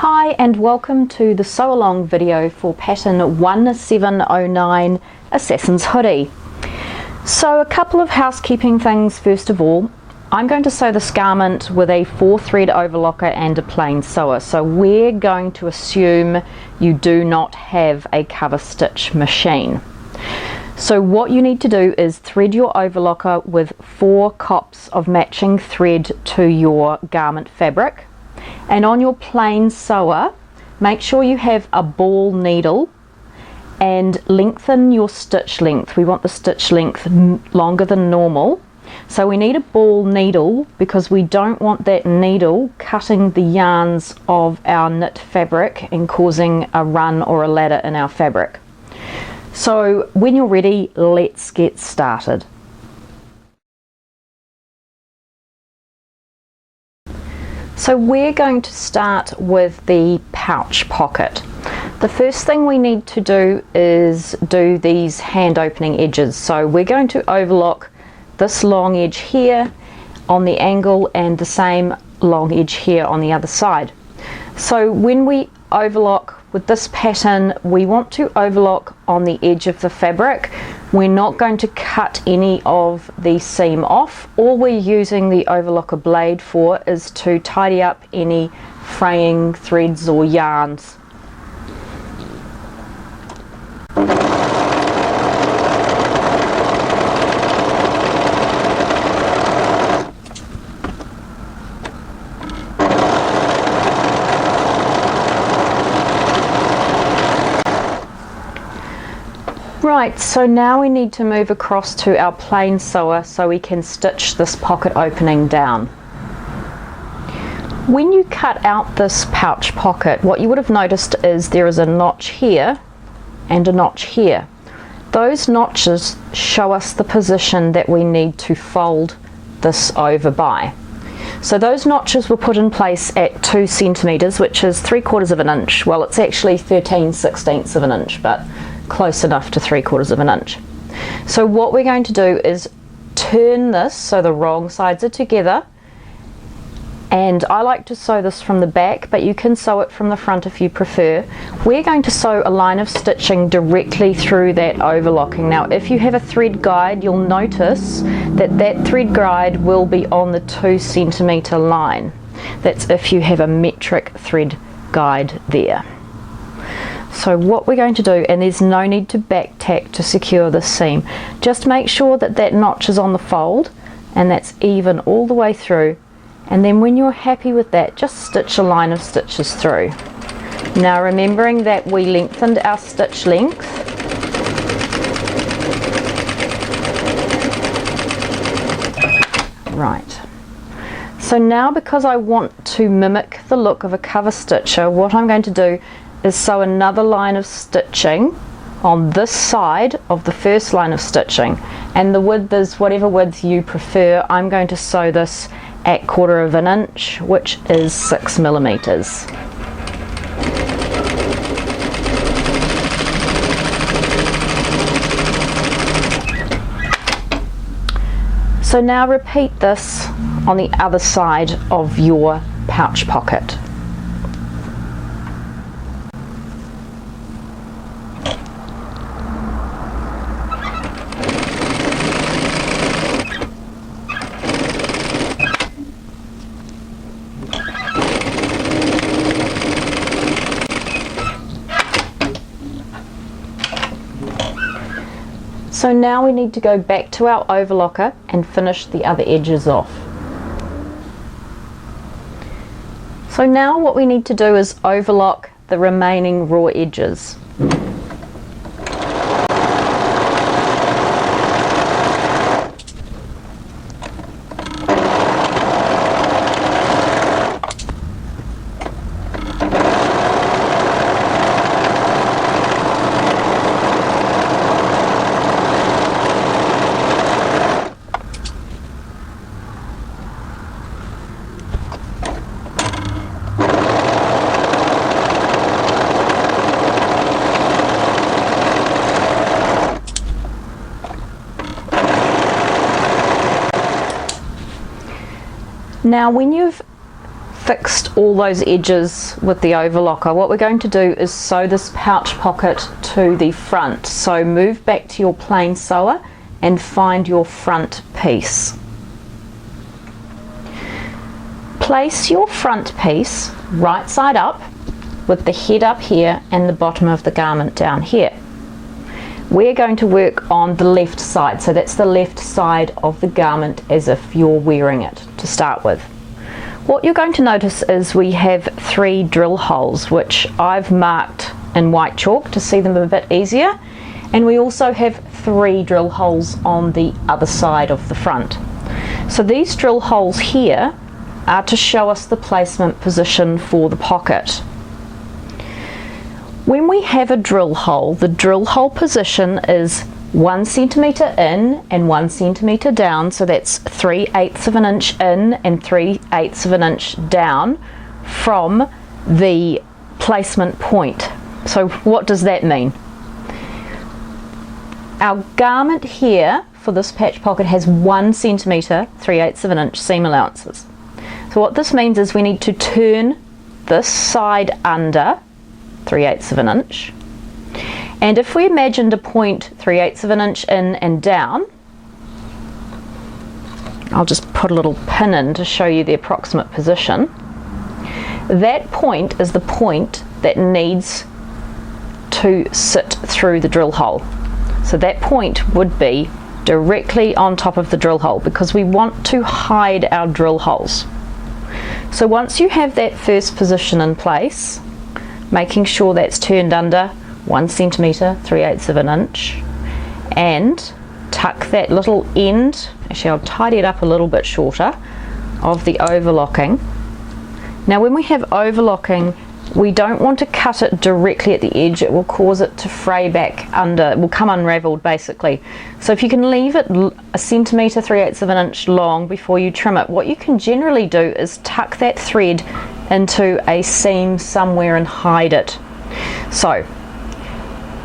Hi and welcome to the sew along video for pattern 1709 Assassin's Hoodie. So a couple of housekeeping things first of all. I'm going to sew this garment with a 4-thread overlocker and a plain sewer. So we're going to assume you do not have a cover stitch machine. So what you need to do is thread your overlocker with 4 cops of matching thread to your garment fabric. And on your plain sewer, make sure you have a ball needle and lengthen your stitch length. We want the stitch length longer than normal. So we need a ball needle because we don't want that needle cutting the yarns of our knit fabric and causing a run or a ladder in our fabric. So when you're ready, let's get started. So we're going to start with the pouch pocket. The first thing we need to do is do these hand opening edges. So we're going to overlock this long edge here on the angle and the same long edge here on the other side. So when we overlock with this pattern, we want to overlock on the edge of the fabric. We're not going to cut any of the seam off. All we're using the overlocker blade for is to tidy up any fraying threads or yarns. Right, so now we need to move across to our plain sewer so we can stitch this pocket opening down. When you cut out this pouch pocket, what you would have noticed is there is a notch here and a notch here. Those notches show us the position that we need to fold this over by. So those notches were put in place at 2 centimeters, which is 3/4 of an inch. Well, it's actually 13/16 of an inch, but close enough to 3/4 of an inch. So what we're going to do is turn this so the wrong sides are together, and I like to sew this from the back, but you can sew it from the front if you prefer. We're going to sew a line of stitching directly through that overlocking. Now if you have a thread guide, you'll notice that that thread guide will be on the 2 centimeter line. That's if you have a metric thread guide there. So what we're going to do, and there's no need to back tack to secure this seam, just make sure that that notch is on the fold and that's even all the way through, and then when you're happy with that, just stitch a line of stitches through. Now remembering that we lengthened our stitch length, right. So now because I want to mimic the look of a cover stitcher, what I'm going to do is sew another line of stitching on this side of the first line of stitching, and the width is whatever width you prefer. I'm going to sew this at 1/4 of an inch, which is 6 millimeters. So now repeat this on the other side of your pouch pocket. So now we need to go back to our overlocker and finish the other edges off. So now what we need to do is overlock the remaining raw edges. Now when you've fixed all those edges with the overlocker, what we're going to do is sew this pouch pocket to the front. So move back to your plain sewer and find your front piece. Place your front piece right side up with the head up here and the bottom of the garment down here. We're going to work on the left side, so that's the left side of the garment as if you're wearing it to start with. What you're going to notice is we have 3 drill holes, which I've marked in white chalk to see them a bit easier, and we also have 3 drill holes on the other side of the front. So these drill holes here are to show us the placement position for the pocket. When we have a drill hole, the drill hole position is 1 centimetre in and 1 centimetre down, so that's 3/8 of an inch in and 3/8 of an inch down from the placement point. So what does that mean? Our garment here for this patch pocket has 1 centimetre, 3/8 of an inch seam allowances. So what this means is we need to turn this side under 3/8 of an inch, and if we imagined a point 3/8 of an inch in and down, I'll just put a little pin in to show you the approximate position. That point is the point that needs to sit through the drill hole. So that point would be directly on top of the drill hole because we want to hide our drill holes. So once you have that first position in place, making sure that's turned under 1 centimetre, 3/8 of an inch, and tuck that little end, actually I'll tidy it up a little bit shorter, of the overlocking. Now when we have overlocking, we don't want to cut it directly at the edge, it will cause it to fray back under, it will come unravelled basically. So if you can leave it 1 centimetre, 3/8 of an inch long before you trim it, what you can generally do is tuck that thread into a seam somewhere and hide it. So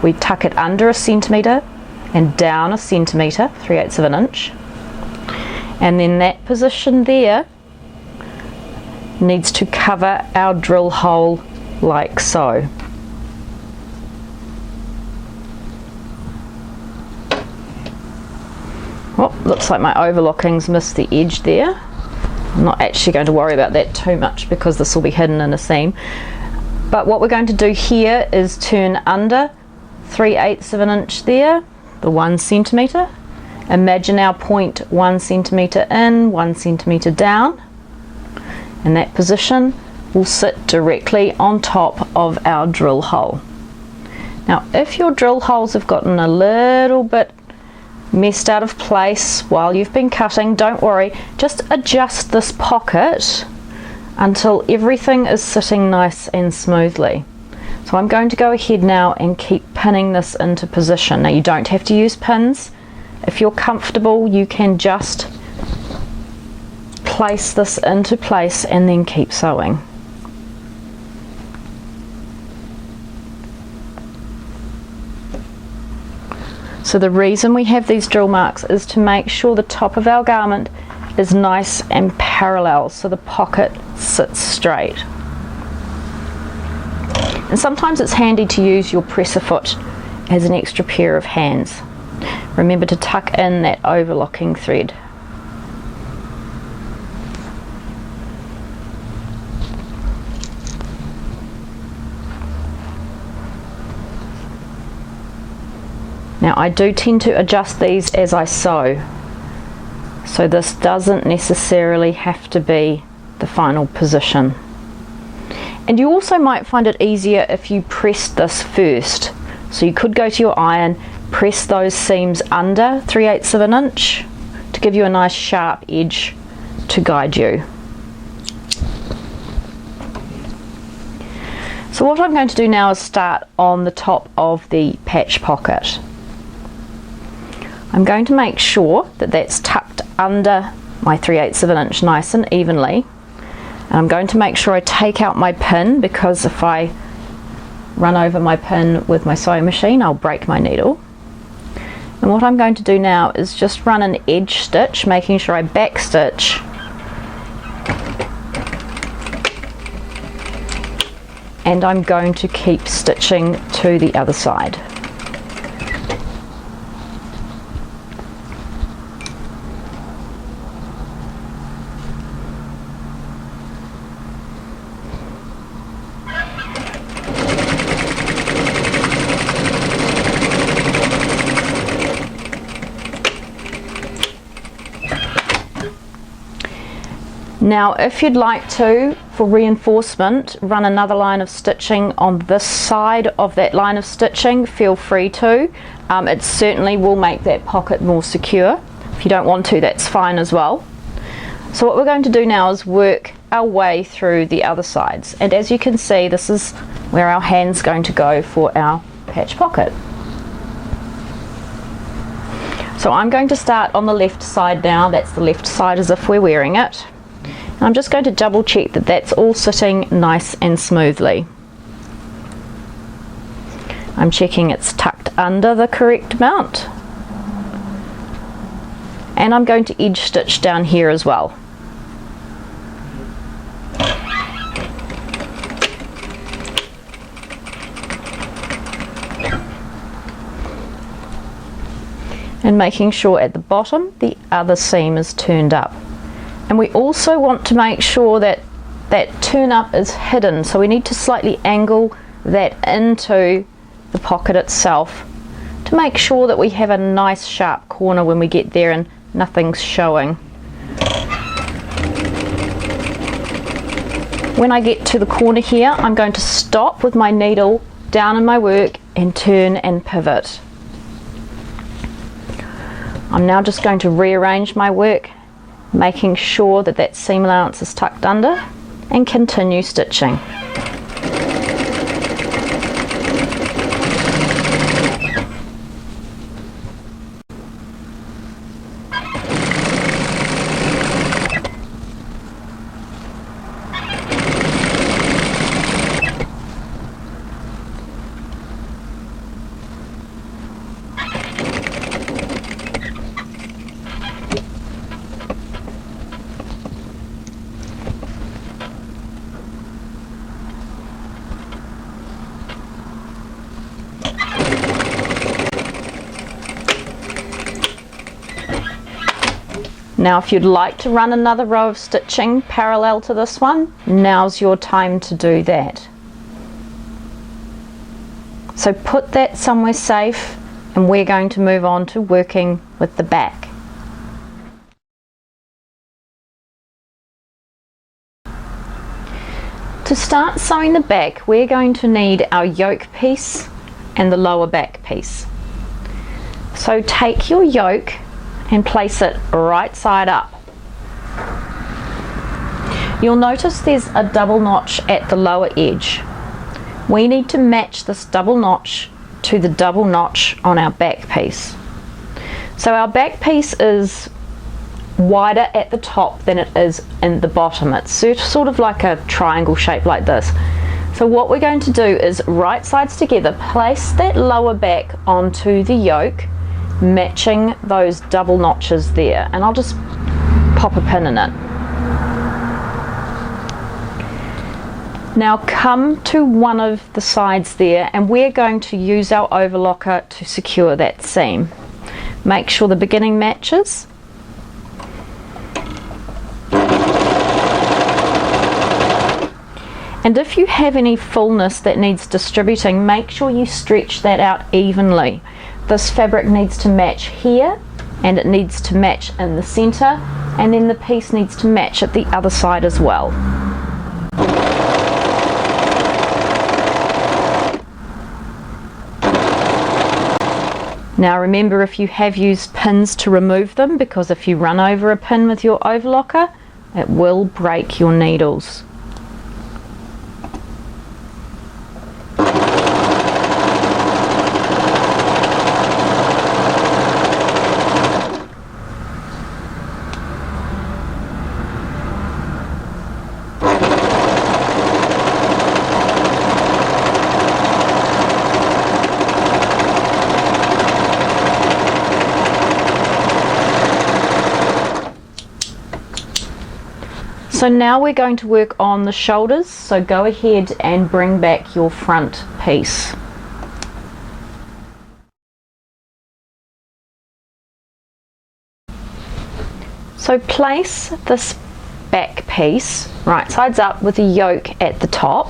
we tuck it under 1 centimetre and down 1 centimetre, 3/8 of an inch, and then that position there needs to cover our drill hole like so. Oh, looks like my overlocking's missed the edge there. I'm not actually going to worry about that too much because this will be hidden in a seam. But what we're going to do here is turn under 3/8 of an inch there, the 1 centimetre. Imagine our point 1 centimetre in, 1 centimetre down, and that position will sit directly on top of our drill hole. Now if your drill holes have gotten a little bit messed out of place while you've been cutting, don't worry, just adjust this pocket until everything is sitting nice and smoothly. So I'm going to go ahead now and keep pinning this into position. Now you don't have to use pins. If you're comfortable, you can just place this into place and then keep sewing. So the reason we have these drill marks is to make sure the top of our garment is nice and parallel so the pocket sits straight. And sometimes it's handy to use your presser foot as an extra pair of hands. Remember to tuck in that overlocking thread. Now I do tend to adjust these as I sew, so this doesn't necessarily have to be the final position. And you also might find it easier if you pressed this first. So you could go to your iron, press those seams under 3/8 of an inch to give you a nice sharp edge to guide you. So what I'm going to do now is start on the top of the patch pocket. I'm going to make sure that that's tucked under my 3/8 of an inch nice and evenly. And I'm going to make sure I take out my pin, because if I run over my pin with my sewing machine, I'll break my needle. And what I'm going to do now is just run an edge stitch, making sure I back stitch and I'm going to keep stitching to the other side. Now if you'd like to, for reinforcement, run another line of stitching on this side of that line of stitching, feel free to. It certainly will make that pocket more secure. If you don't want to, that's fine as well. So what we're going to do now is work our way through the other sides, and as you can see, this is where our hand's going to go for our patch pocket. So I'm going to start on the left side now. That's the left side as if we're wearing it. I'm just going to double check that that's all sitting nice and smoothly. I'm checking it's tucked under the correct amount. And I'm going to edge stitch down here as well. And making sure at the bottom the other seam is turned up. And we also want to make sure that that turn up is hidden, so we need to slightly angle that into the pocket itself to make sure that we have a nice sharp corner when we get there and nothing's showing. When I get to the corner here, I'm going to stop with my needle down in my work and turn and pivot. I'm now just going to rearrange my work, making sure that that seam allowance is tucked under, and continue stitching. Now if you'd like to run another row of stitching parallel to this one, now's your time to do that. So put that somewhere safe, and we're going to move on to working with the back. To start sewing the back, we're going to need our yoke piece and the lower back piece. So take your yoke and place it right side up. You'll notice there's a double notch at the lower edge. We need to match this double notch to the double notch on our back piece. So our back piece is wider at the top than it is in the bottom. It's sort of like a triangle shape like this. So what we're going to do is right sides together, place that lower back onto the yoke, matching those double notches there, and I'll just pop a pin in it. Now come to one of the sides there, and we're going to use our overlocker to secure that seam. Make sure the beginning matches. And if you have any fullness that needs distributing, make sure you stretch that out evenly. This fabric needs to match here, and it needs to match in the center, and then the piece needs to match at the other side as well. Now remember, if you have used pins, to remove them, because if you run over a pin with your overlocker, it will break your needles. So now we're going to work on the shoulders, so go ahead and bring back your front piece. So place this back piece right sides up with the yoke at the top,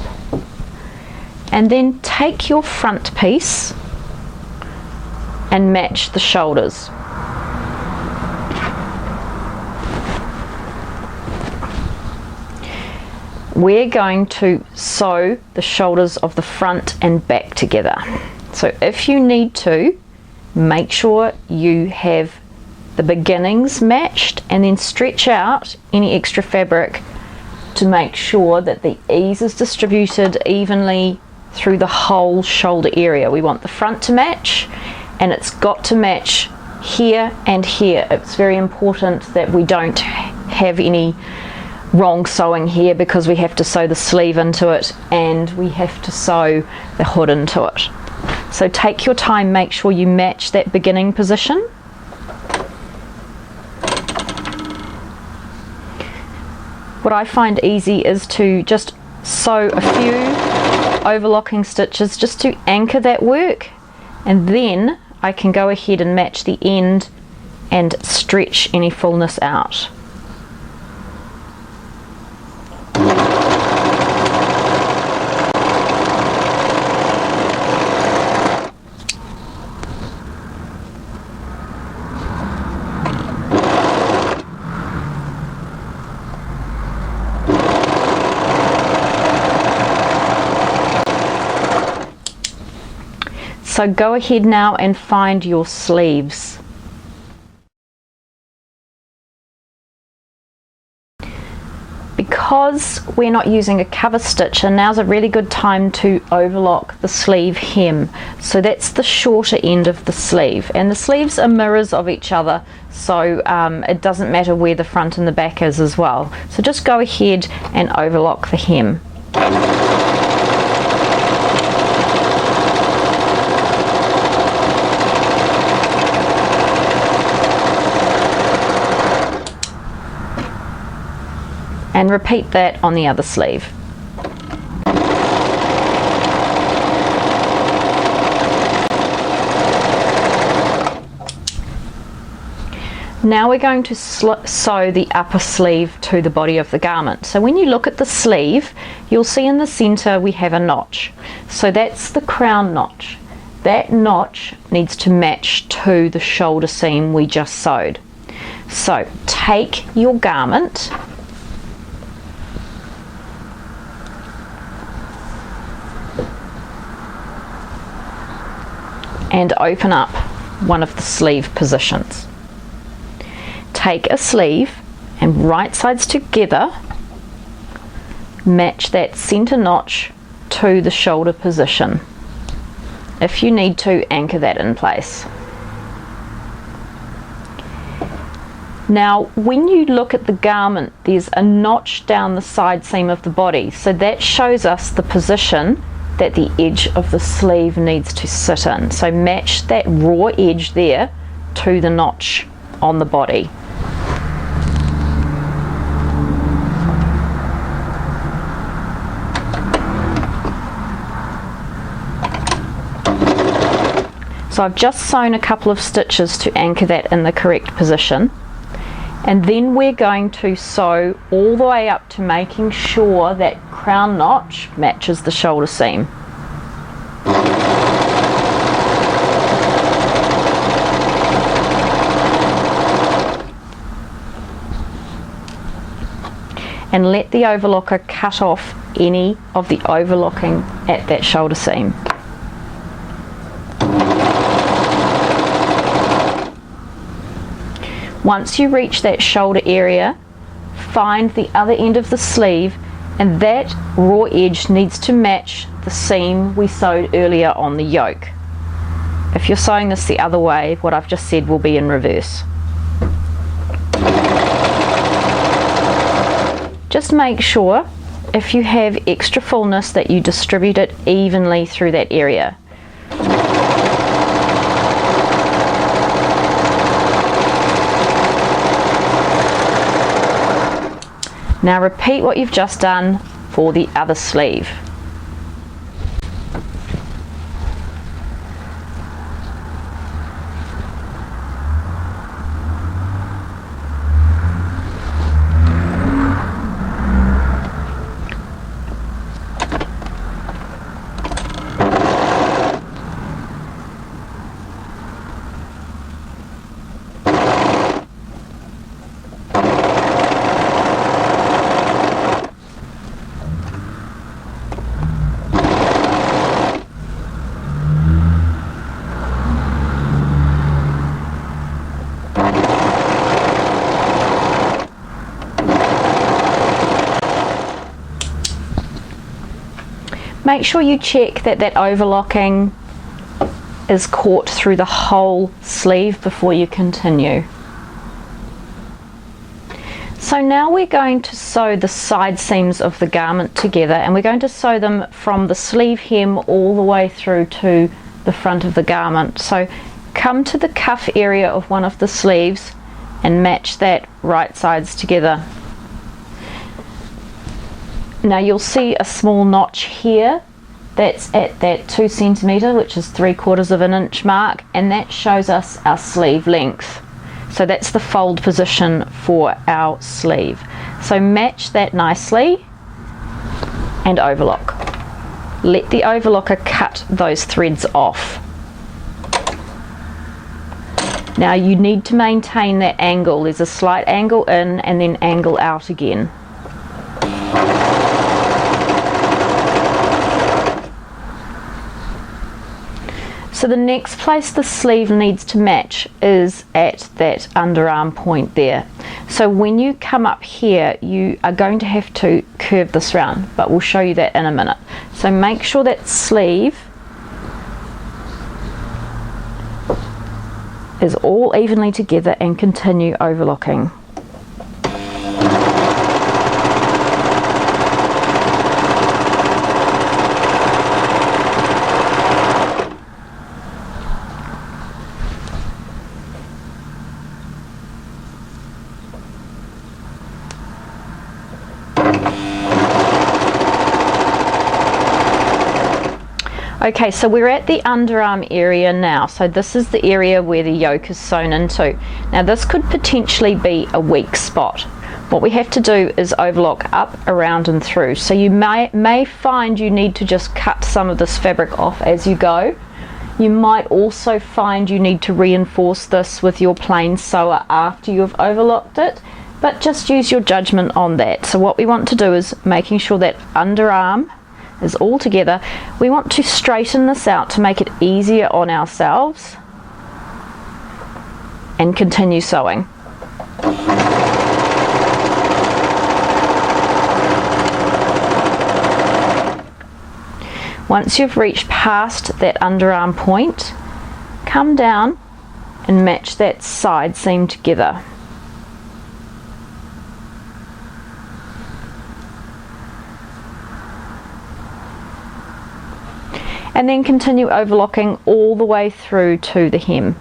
and then take your front piece and match the shoulders. We're going to sew the shoulders of the front and back together. So if you need to, make sure you have the beginnings matched and then stretch out any extra fabric to make sure that the ease is distributed evenly through the whole shoulder area. We want the front to match, and it's got to match here and here. It's very important that we don't have any wrong sewing here, because we have to sew the sleeve into it and we have to sew the hood into it. So take your time, make sure you match that beginning position. What I find easy is to just sew a few overlocking stitches just to anchor that work, and then I can go ahead and match the end and stretch any fullness out. So go ahead now and find your sleeves. Because we're not using a cover stitch, and now's a really good time to overlock the sleeve hem. So that's the shorter end of the sleeve, and the sleeves are mirrors of each other, so it doesn't matter where the front and the back is as well. So just go ahead and overlock the hem. And repeat that on the other sleeve. Now we're going to sew the upper sleeve to the body of the garment. So when you look at the sleeve, you'll see in the center we have a notch. So that's the crown notch. That notch needs to match to the shoulder seam we just sewed. So take your garment and open up one of the sleeve positions. Take a sleeve and right sides together, match that center notch to the shoulder position. If you need to, anchor that in place. Now when you look at the garment, there's a notch down the side seam of the body, so that shows us the position that the edge of the sleeve needs to sit in. So match that raw edge there to the notch on the body. So I've just sewn a couple of stitches to anchor that in the correct position, and then we're going to sew all the way up to making sure that crown notch matches the shoulder seam. And let the overlocker cut off any of the overlocking at that shoulder seam. Once you reach that shoulder area, find the other end of the sleeve, and that raw edge needs to match the seam we sewed earlier on the yoke. If you're sewing this the other way, what I've just said will be in reverse. Just make sure, if you have extra fullness, that you distribute it evenly through that area. Now repeat what you've just done for the other sleeve. Make sure you check that that overlocking is caught through the whole sleeve before you continue. So now we're going to sew the side seams of the garment together, and we're going to sew them from the sleeve hem all the way through to the front of the garment. So come to the cuff area of one of the sleeves and match that right sides together. Now you'll see a small notch here that's at that 2 centimeter, which is 3/4 of an inch mark, and that shows us our sleeve length. So that's the fold position for our sleeve. So match that nicely and overlock. Let the overlocker cut those threads off. Now you need to maintain that angle. There's a slight angle in and then angle out again. So the next place the sleeve needs to match is at that underarm point there. So when you come up here, you are going to have to curve this round, but we'll show you that in a minute. So make sure that sleeve is all evenly together and continue overlocking. Okay, so we're at the underarm area now. So this is the area where the yoke is sewn into. Now this could potentially be a weak spot. What we have to do is overlock up, around and through. So you may find you need to just cut some of this fabric off as you go. You might also find you need to reinforce this with your plain sewer after you've overlocked it, but just use your judgment on that. So what we want to do is making sure that underarm is all together. We want to straighten this out to make it easier on ourselves and continue sewing. Once you've reached past that underarm point, come down and match that side seam together. And then continue overlocking all the way through to the hem.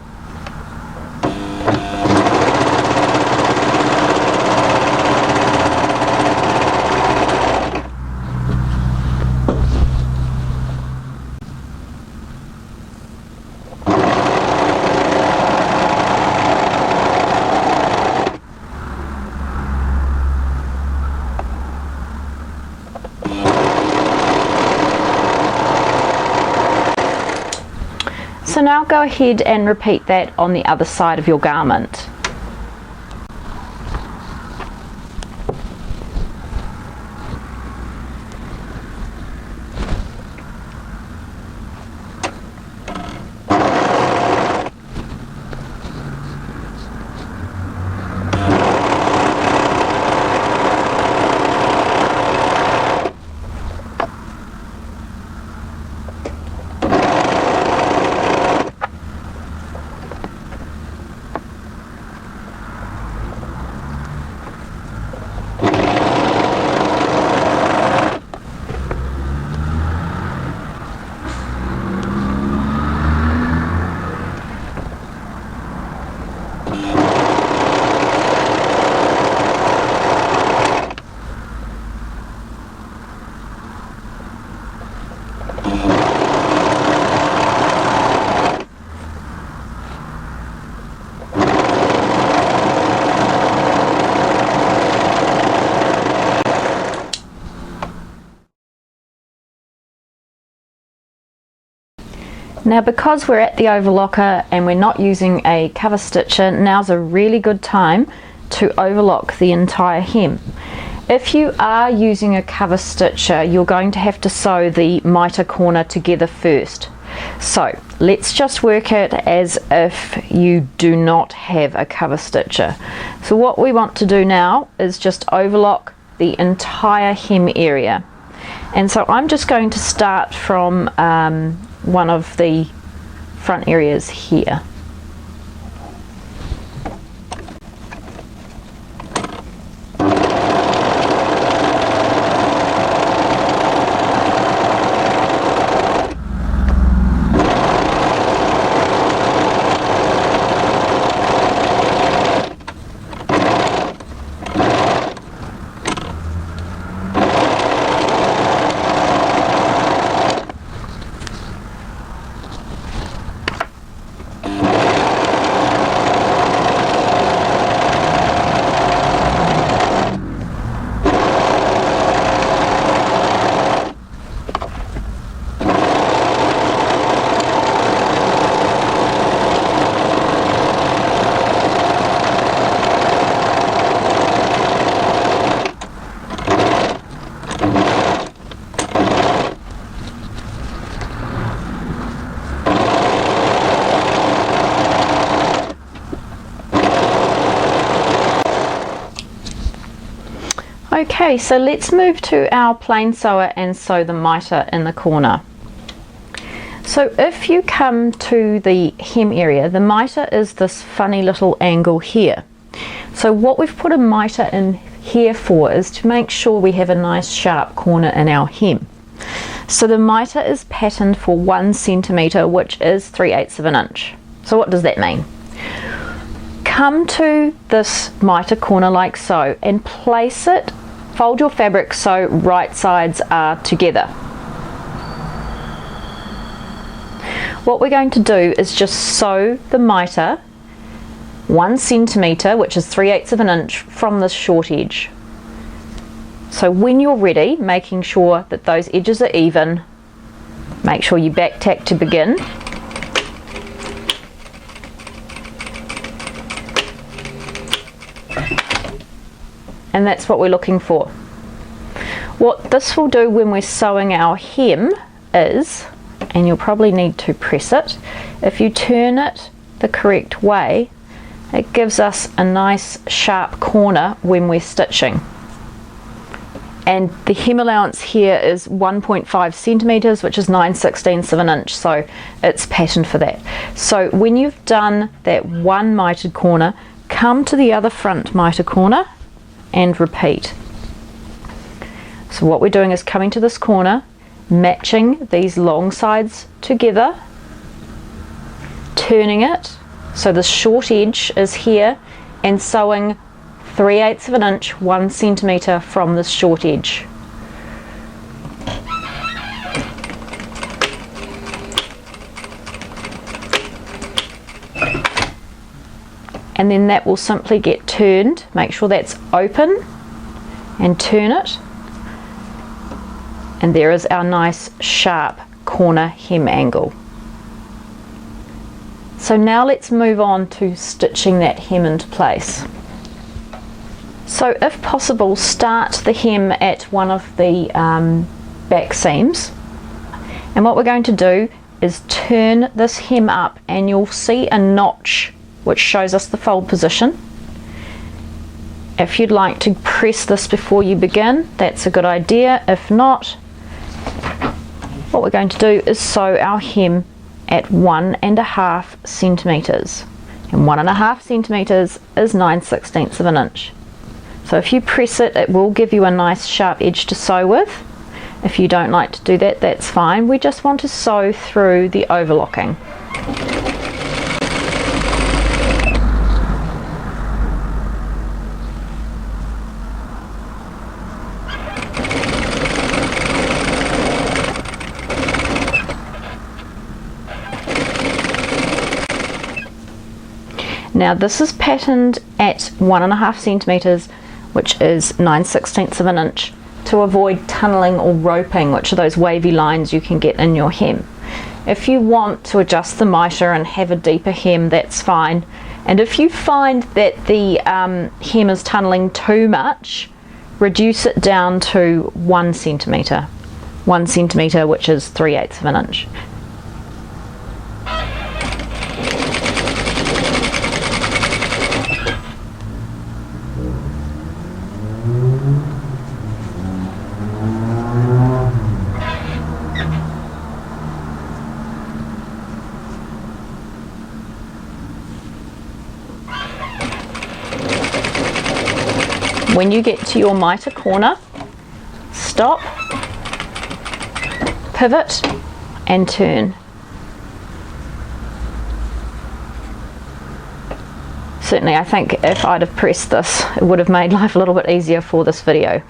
So now go ahead and repeat that on the other side of your garment. Now because we're at the overlocker and we're not using a cover stitcher, now's a really good time to overlock the entire hem. If you are using a cover stitcher, you're going to have to sew the miter corner together first. So let's just work it as if you do not have a cover stitcher. So what we want to do now is just overlock the entire hem area. And so I'm just going to start from one of the front areas here. Okay, so let's move to our plain sewer and sew the miter in the corner. So if you come to the hem area, the miter is this funny little angle here. So what we've put a miter in here for is to make sure we have a nice sharp corner in our hem. So the miter is patterned for 1 centimeter, which is 3/8 of an inch. So what does that mean? Come to this miter corner like so and place it, fold your fabric so right sides are together. What we're going to do is just sew the miter 1 centimeter, which is 3/8 of an inch, from this short edge. So when you're ready, making sure that those edges are even, make sure you back tack to begin. And that's what we're looking for. What this will do when we're sewing our hem is, and you'll probably need to press it, if you turn it the correct way, it gives us a nice sharp corner when we're stitching. And the hem allowance here is 1.5 centimeters, which is 9/16 of an inch, so it's patterned for that. So when you've done that one mitered corner, come to the other front miter corner and repeat. So what we're doing is coming to this corner, matching these long sides together, turning it so the short edge is here, and sewing 3/8 of an inch, 1 centimeter from this short edge. And then that will simply get turned. Make sure that's open and turn it. And there is our nice sharp corner hem angle. So now let's move on to stitching that hem into place. So if possible, start the hem at one of the back seams. And what we're going to do is turn this hem up, and you'll see a notch which shows us the fold position. If you'd like to press this before you begin, that's a good idea. If not, what we're going to do is sew our hem at 1.5 centimeters, and 1.5 centimeters is 9/16 of an inch. So if you press it, it will give you a nice sharp edge to sew with. If you don't like to do that, that's fine. We just want to sew through the overlocking. Now this is patterned at 1.5 centimeters, which is 9/16 of an inch, to avoid tunneling or roping, which are those wavy lines you can get in your hem. If you want to adjust the mitre and have a deeper hem, that's fine. And if you find that the hem is tunnelling too much, reduce it down to 1 centimetre. 1 centimetre, which is 3/8 of an inch. When you get to your mitre corner, stop, pivot and turn. Certainly I think if I'd have pressed this, it would have made life a little bit easier for this video.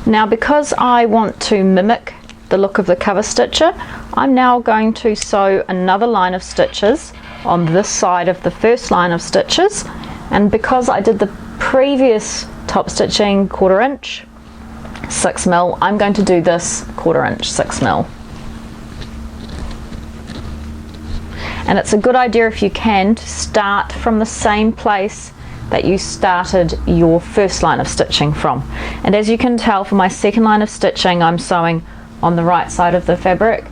Now, because I want to mimic the look of the cover stitcher, I'm now going to sew another line of stitches on this side of the first line of stitches, and because I did the previous top stitching 1/4 inch 6mm, I'm going to do this 1/4 inch 6mm. And it's a good idea, if you can, to start from the same place that you started your first line of stitching from. And as you can tell, for my second line of stitching, I'm sewing on the right side of the fabric.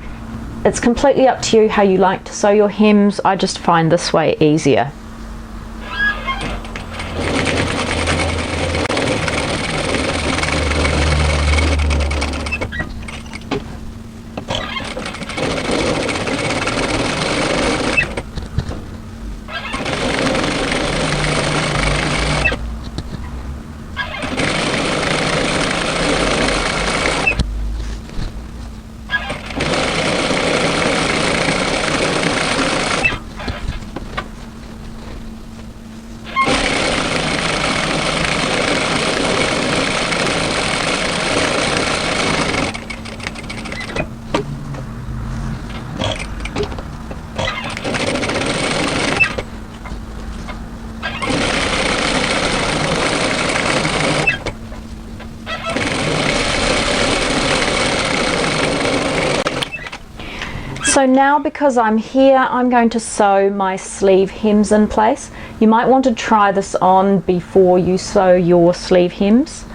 It's completely up to you how you like to sew your hems. I just find this way easier. So now, because I'm here, I'm going to sew my sleeve hems in place. You might want to try this on before you sew your sleeve hems.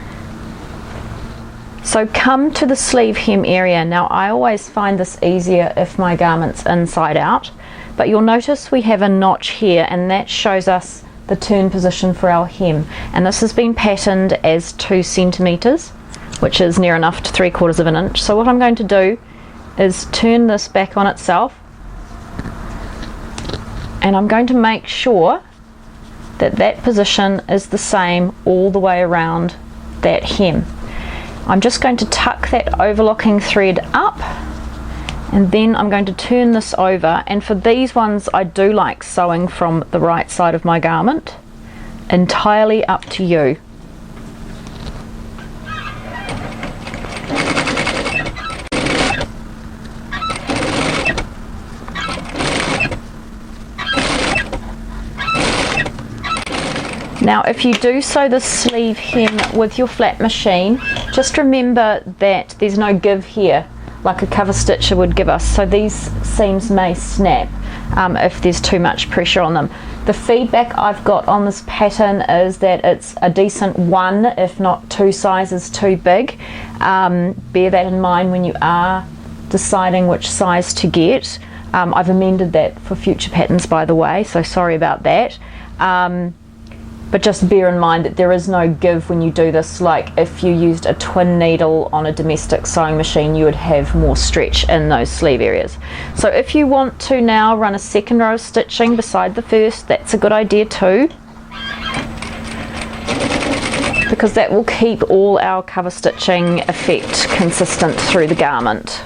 So come to the sleeve hem area. Now, I always find this easier if my garment's inside out, but you'll notice we have a notch here, and that shows us the turn position for our hem. And this has been patterned as 2 centimeters, which is near enough to 3/4 of an inch. So what I'm going to do is turn this back on itself, and I'm going to make sure that that position is the same all the way around that hem. I'm just going to tuck that overlocking thread up, and then I'm going to turn this over. And for these ones, I do like sewing from the right side of my garment. Entirely up to you. Now, if you do sew the sleeve hem with your flat machine, just remember that there's no give here. like a cover stitcher would give us. So these seams may snap if there's too much pressure on them. The feedback I've got on this pattern is that it's a decent 1 if not 2 sizes too big. Bear that in mind when you are deciding which size to get. I've amended that for future patterns, by the way, so sorry about that. But just bear in mind that there is no give when you do this. Like if you used a twin needle on a domestic sewing machine, you would have more stretch in those sleeve areas. So if you want to now run a second row of stitching beside the first, that's a good idea too, because that will keep all our cover stitching effect consistent through the garment.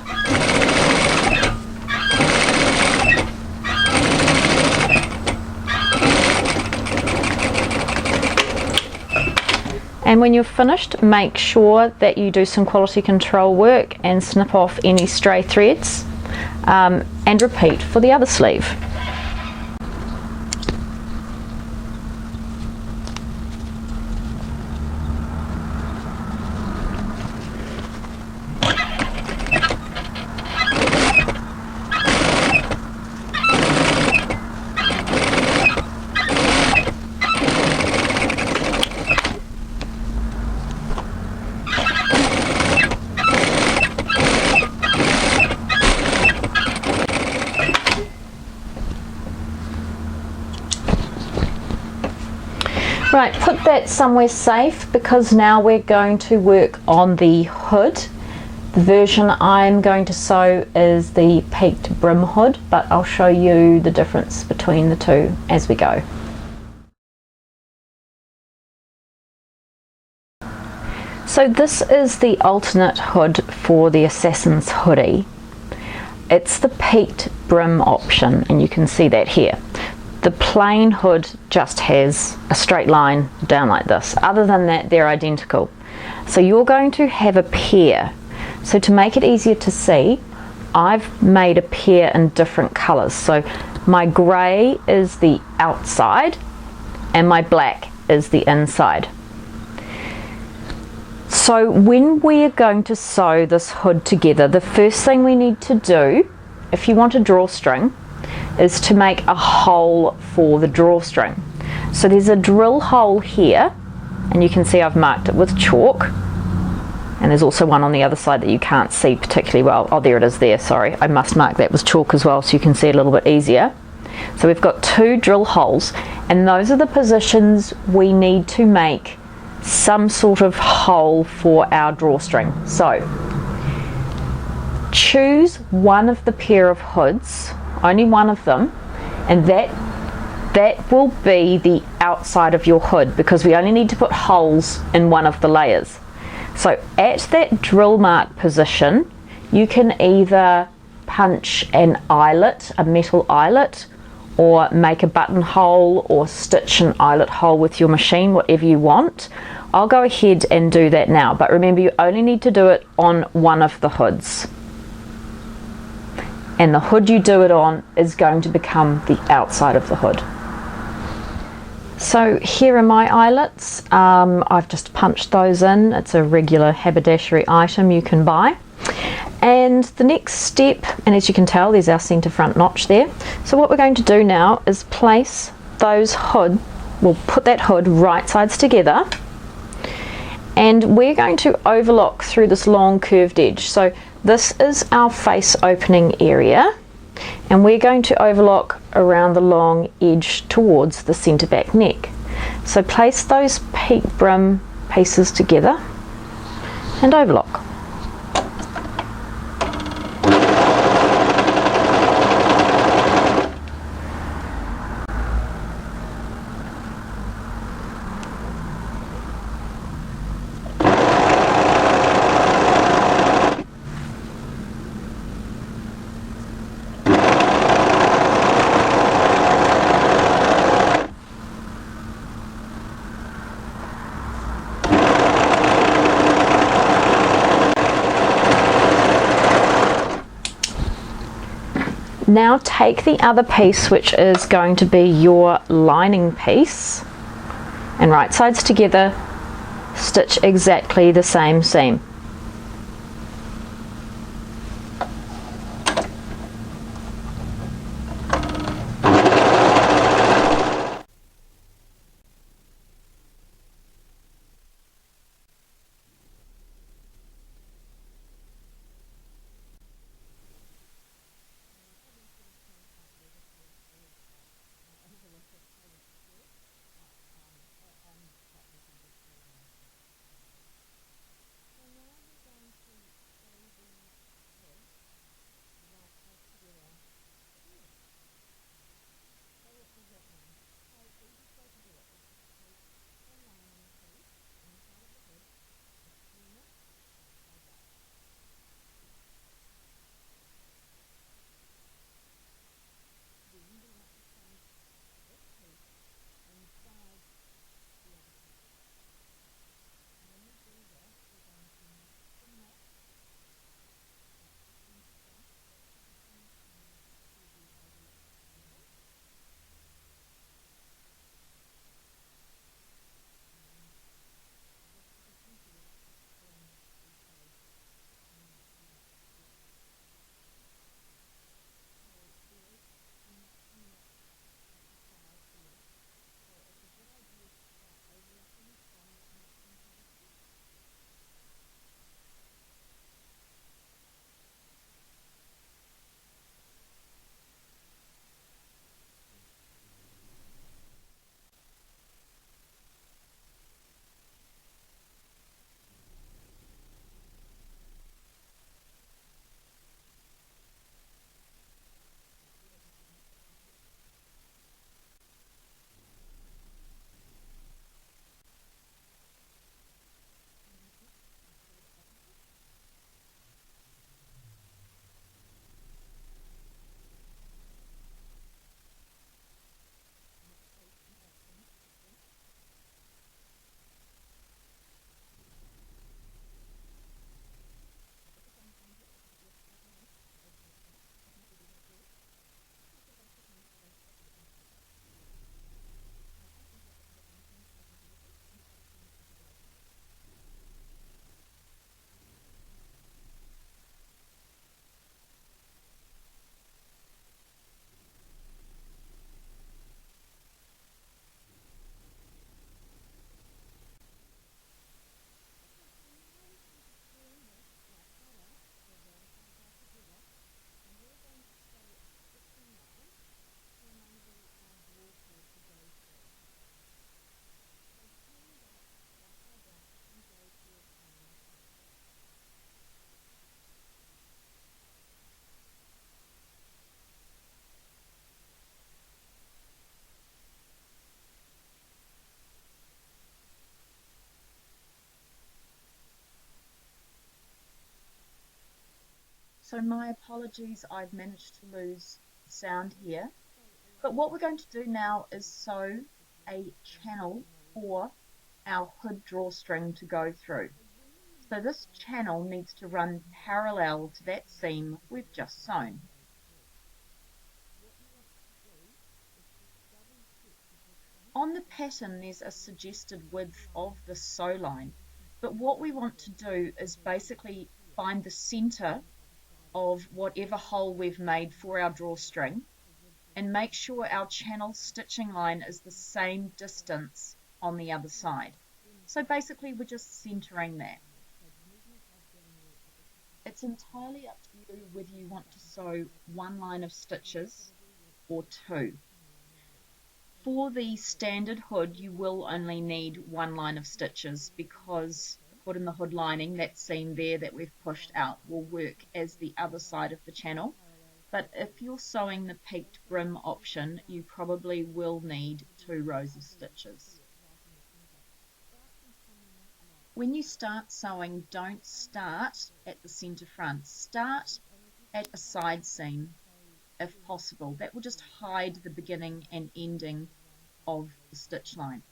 And when you're finished, make sure that you do some quality control work and snip off any stray threads, and repeat for the other sleeve. Right, put that somewhere safe, because now we're going to work on the hood. The version I'm going to sew is the peaked brim hood, but I'll show you the difference between the two as we go. So this is the alternate hood for the Assassin's hoodie. It's the peaked brim option, and you can see that here. The plain hood just has a straight line down like this. Other than that, they're identical. So you're going to have a pair. So to make it easier to see, I've made a pair in different colours. So my grey is the outside and my black is the inside. So when we're going to sew this hood together, the first thing we need to do, if you want a drawstring, is to make a hole for the drawstring. So there's a drill hole here, and you can see I've marked it with chalk, and there's also one on the other side that you can't see particularly well. Oh, there it is there, sorry. I must mark that with chalk as well so you can see it a little bit easier. So we've got 2 drill holes, and those are the positions we need to make some sort of hole for our drawstring. So choose one of the pair of hoods, only one of them, and that will be the outside of your hood, because we only need to put holes in one of the layers. So at that drill mark position, you can either punch an eyelet, a metal eyelet, or make a buttonhole or stitch an eyelet hole with your machine, whatever you want. I'll go ahead and do that now, but remember you only need to do it on one of the hoods. And the hood you do it on is going to become the outside of the hood. So here are my eyelets. I've just punched those in. It's a regular haberdashery item you can buy. And the next step, and as you can tell, there's our centre front notch there. So what we're going to do now is place those hood, we'll put that hood right sides together, and we're going to overlock through this long curved edge. So this is our face opening area, and we're going to overlock around the long edge towards the centre back neck. So place those peak brim pieces together and overlock. Now take the other piece, which is going to be your lining piece, and right sides together, stitch exactly the same seam. so my apologies, I've managed to lose sound here. But what we're going to do now is sew a channel for our hood drawstring to go through. So this channel needs to run parallel to that seam we've just sewn. On the pattern there's a suggested width of the sew line, but what we want to do is basically find the centre of whatever hole we've made for our drawstring and make sure our channel stitching line is the same distance on the other side. So basically we're just centering that. It's entirely up to you whether you want to sew one line of stitches or two. For the standard hood you will only need one line of stitches because put in the hood lining, that seam there that we've pushed out will work as the other side of the channel. But if you're sewing the peaked brim option, you probably will need 2 rows of stitches. When you start sewing, don't start at the centre front. Start at a side seam if possible. That will just hide the beginning and ending of the stitch line.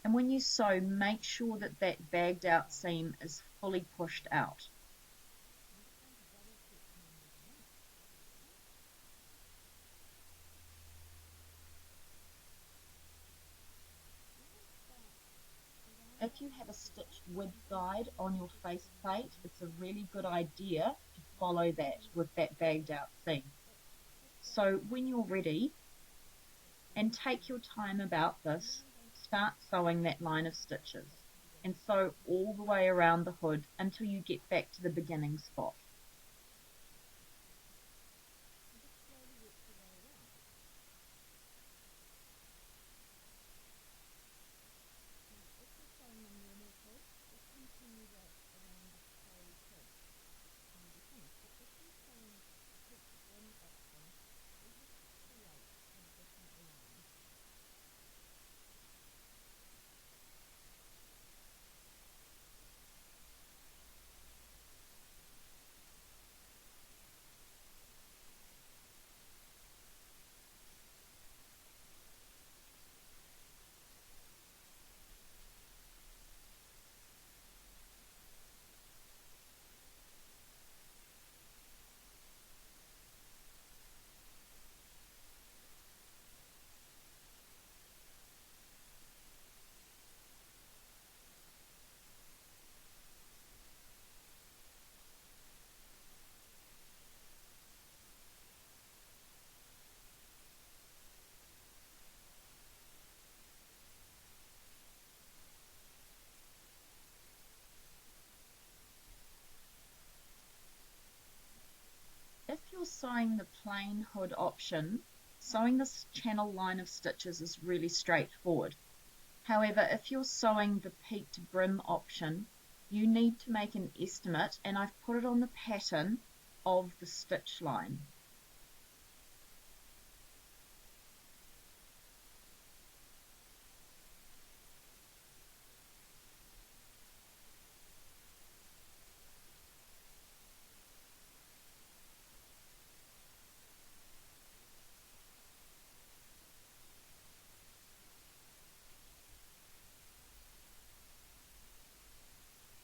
And when you sew, make sure that that bagged out seam is fully pushed out. If you have a stitched width guide on your face plate, it's a really good idea to follow that with that bagged out seam. So when you're ready, and take your time about this, start sewing that line of stitches and sew all the way around the hood until you get back to the beginning spot. If you're sewing the plain hood option, sewing this channel line of stitches is really straightforward. However, if you're sewing the peaked brim option, you need to make an estimate, and I've put it on the pattern, of the stitch line.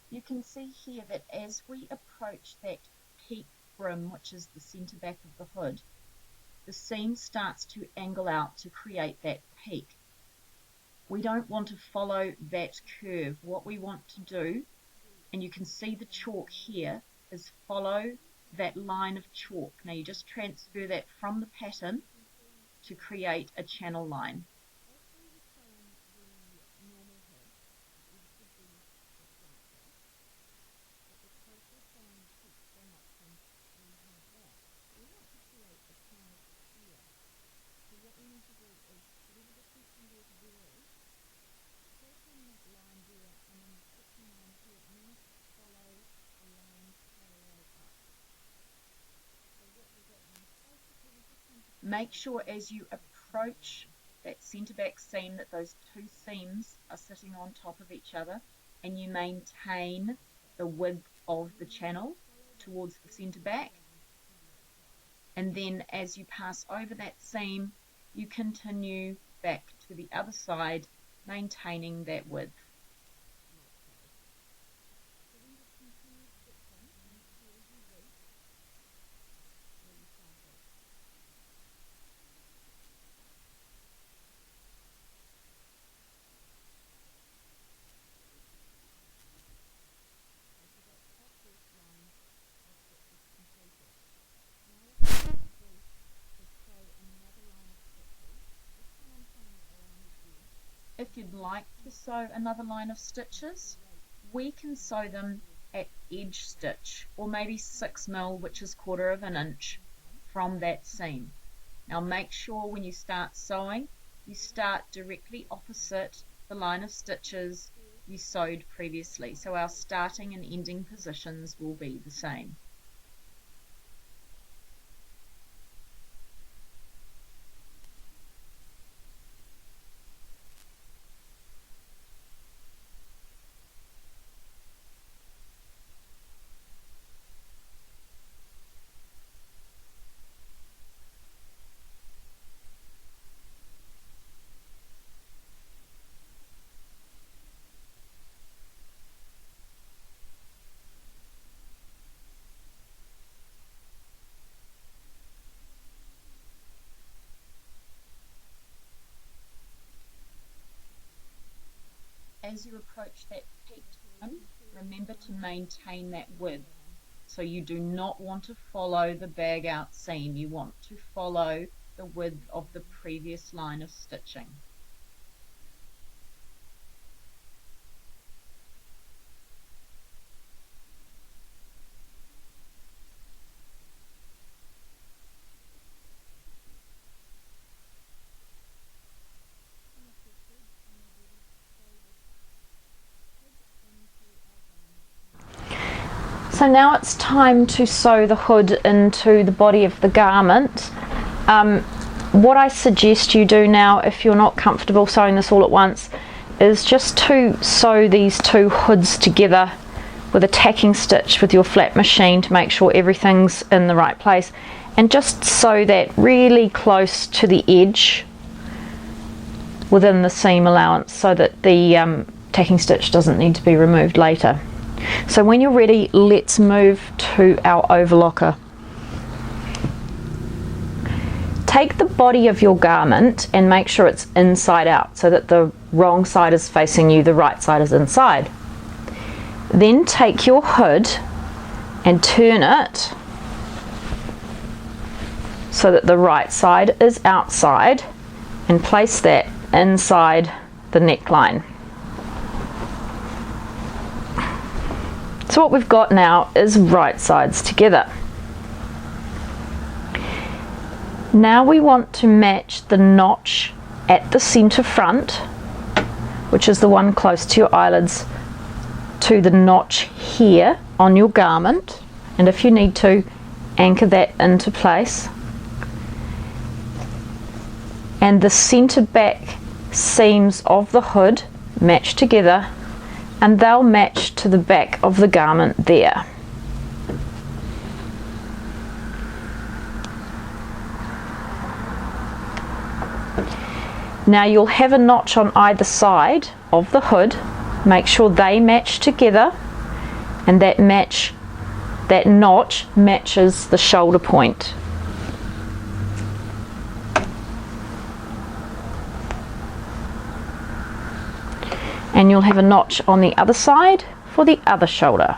You can see here that as we approach that peak brim, which is the centre back of the hood, the seam starts to angle out to create that peak. We don't want to follow that curve. What we want to do, and you can see the chalk here, is follow that line of chalk. Now you just transfer that from the pattern to create a channel line. Make sure as you approach that centre back seam that those 2 seams are sitting on top of each other, and you maintain the width of the channel towards the centre back. and then as you pass over that seam, you continue back to the other side, maintaining that width. If you'd like to sew another line of stitches, we can sew them at edge stitch, or maybe 6mm, which is 1/4 of an inch from that seam. Now make sure when you start sewing, you start directly opposite the line of stitches you sewed previously, so our starting and ending positions will be the same. As you approach that peaked hem, remember to maintain that width. So you do not want to follow the bag out seam, you want to follow the width of the previous line of stitching. So now it's time to sew the hood into the body of the garment. What I suggest you do now, if you're not comfortable sewing this all at once, is just to sew these two hoods together with a tacking stitch with your flat machine to make sure everything's in the right place, and just sew that really close to the edge within the seam allowance so that the tacking stitch doesn't need to be removed later. So when you're ready, let's move to our overlocker. Take the body of your garment and make sure it's inside out so that the wrong side is facing you, the right side is inside. Then take your hood and turn it so that the right side is outside, and place that inside the neckline. So what we've got now is right sides together. Now we want to match the notch at the center front, which is the one close to your eyelids, to the notch here on your garment, and if you need to, anchor that into place. And the center back seams of the hood match together, and they'll match to the back of the garment there. Now you'll have a notch on either side of the hood. Make sure they match together, and that notch matches the shoulder point. And you'll have a notch on the other side for the other shoulder.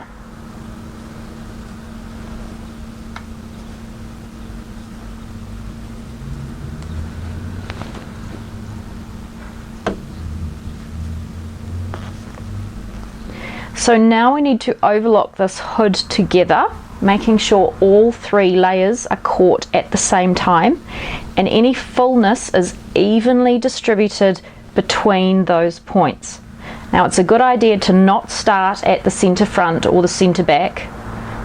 So now we need to overlock this hood together, making sure all three layers are caught at the same time and any fullness is evenly distributed between those points. Now it's a good idea to not start at the center front or the center back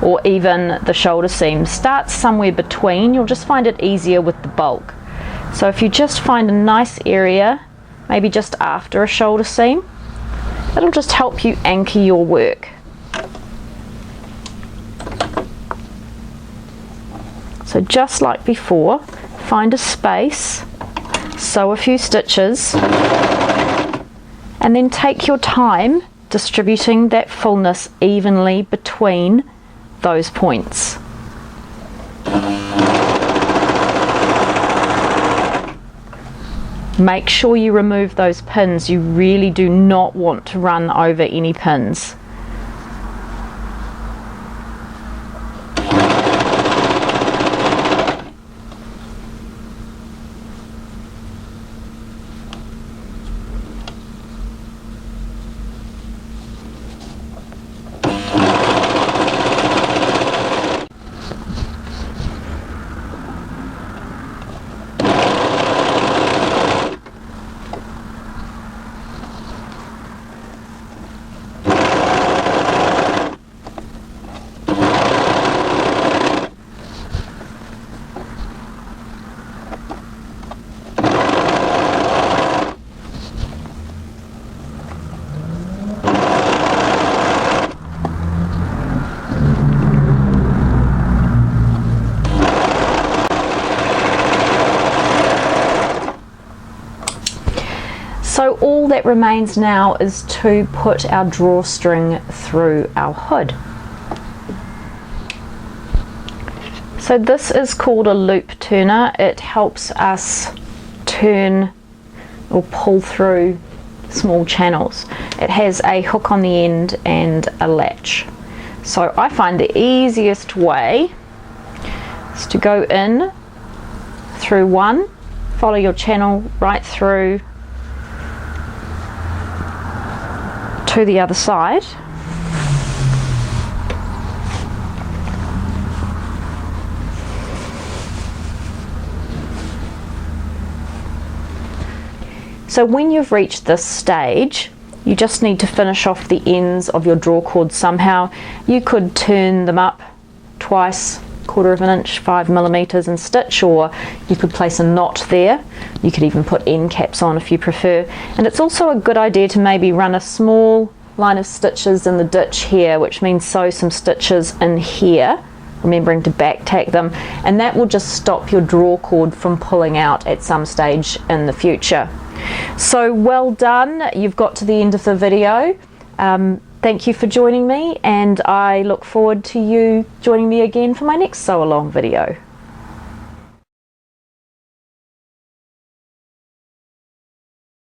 or even the shoulder seam. Start somewhere between, you'll just find it easier with the bulk. So if you just find a nice area, maybe just after a shoulder seam, it'll just help you anchor your work. So So just like before, find a space, sew a few stitches, and then take your time distributing that fullness evenly between those points. Make sure you remove those pins. You really do not want to run over any pins. So all that remains now is to put our drawstring through our hood. So this is called a loop turner. It helps us turn or pull through small channels. It has a hook on the end and a latch. So I find the easiest way is to go in through one, follow your channel right through to the other side, so when you've reached this stage, you just need to finish off the ends of your draw cord somehow. You could turn them up twice, 1/4 of an inch, 5mm, and stitch, or you could place a knot there. You could even put end caps on if you prefer. And it's also a good idea to maybe run a small line of stitches in the ditch here, which means sew some stitches in here, remembering to back tack them, and that will just stop your draw cord from pulling out at some stage in the future. So well done, you've got to the end of the video. Thank you for joining me, and I look forward to you joining me again for my next sew along video.